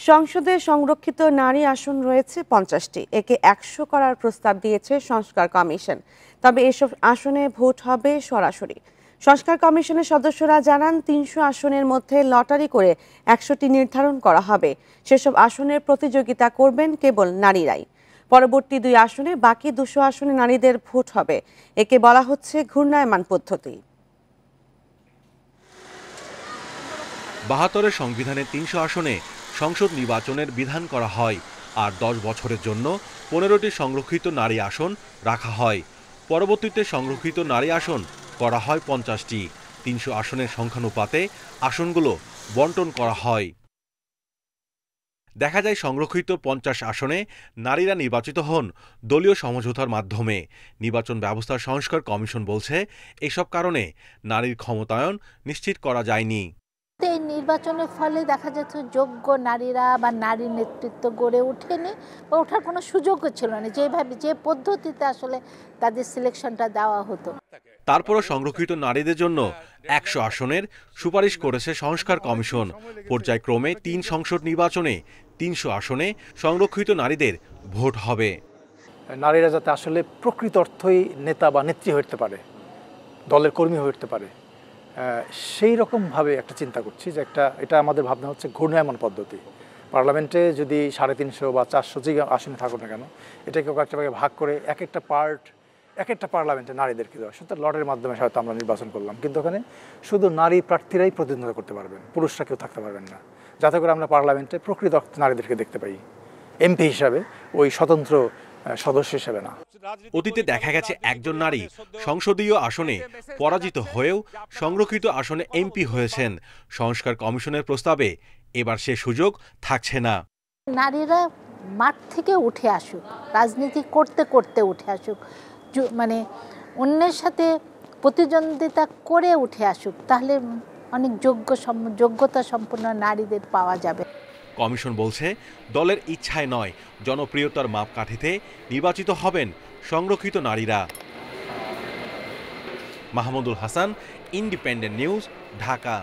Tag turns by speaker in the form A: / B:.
A: সংসদে সংরক্ষিত নারী আসন রয়েছে 50টি। একে 100 করার প্রস্তাব দিয়েছে সংস্কার কমিশন। তবে এসব আসনে ভোট হবে সরাসরি। সংস্কার কমিশনের সদস্যরা জানান 300 আসনের মধ্যে লটারি করে 100টি নির্ধারণ করা হবে। সেসব আসনের প্রতিযোগিতা করবেন কেবল নারীরাই। পরবর্তী 2 আসনে বাকি 200 আসনে নারীদের ভোট হবে। একে বলা হচ্ছে ঘূর্ণায়মান পদ্ধতি।
B: 72 সংবিধানের 300 আসনে সংসদ নির্বাচনের বিধান করা হয়, আর 10 বছরের জন্য 15টি সংরক্ষিত নারী আসন রাখা হয়। পরবর্তীতে সংরক্ষিত নারী আসন করা হয় 50টি। 300 আসনের সংখ্যানুপাতে আসনগুলো বন্টন করা হয়। দেখা যায় সংরক্ষিত 50 আসনে নারীরা নির্বাচিত হন দলীয় সমঝোতার মাধ্যমে। নির্বাচন ব্যবস্থার সংস্কার কমিশন বলছে, এসব কারণে নারীর ক্ষমতায়ন নিশ্চিত করা যায়নি।
C: এই নির্বাচনের ফলে দেখা যাচ্ছে যোগ্য নারীরা বা নারী নেতৃত্ব গড়ে ওঠেনি বা ওঠার কোনো সুযোগও ছিল না, যে পদ্ধতিতে আসলে তাদের সিলেকশনটা দেওয়া হতো।
B: তারপরও সংরক্ষিত নারীদের জন্য 100 আসনের সুপারিশ করেছে সংস্কার কমিশন। পর্যায়ক্রমে 3 সংসদ নির্বাচনে 300 আসনে সংরক্ষিত নারীদের ভোট হবে।
D: নারীরা যাতে আসলে প্রকৃত অর্থই নেতা বা নেত্রী হয়ে উঠতে পারে, দলের কর্মী হয়ে উঠতে পারে, সেই রকমভাবে একটা চিন্তা করছি যে এটা আমাদের ভাবনা হচ্ছে ঘূর্ণায়মান পদ্ধতি। পার্লামেন্টে যদি 350 বা 400 যে আসনে থাকুক না কেন, এটাকে একটা ভাগ করে এক একটা পার্লামেন্টে নারীদেরকে দেওয়া। সুতরাং লটের মাধ্যমে হয়তো আমরা নির্বাচন করলাম, কিন্তু ওখানে শুধু নারী প্রার্থীরাই প্রতিদ্বন্দ্বিতা করতে পারবেন, পুরুষরা কেউ থাকতে পারবেন না, যাতে করে আমরা পার্লামেন্টে প্রকৃত নারীদেরকে দেখতে পাই, এমপি হিসাবে, ওই স্বতন্ত্র সদস্য হিসেবে না।
B: অতীতে দেখা গেছে একজন নারী সংসদীয় আসনে পরাজিত হয়েও সংরক্ষিত আসনে এমপি হয়েছেন। সংস্কার কমিশনের প্রস্তাবে এবার সে সুযোগ থাকছে না।
C: নারীরা মাঠ থেকে উঠে আসুক, রাজনীতি করতে করতে উঠে আসুক, মানে অন্যের সাথে প্রতিদ্বন্দ্বিতা করে উঠে আসুক, তাহলে অনেক যোগ্যতা সম্পন্ন নারীদের পাওয়া যাবে।
B: কমিশন বলছে, দলের ইচ্ছায় নয়, জনপ্রিয়তার মাপকাঠিতে নির্বাচিত হবেন সংরক্ষিত নারীরা। Mahmudul Hasan, independent news, Dhaka.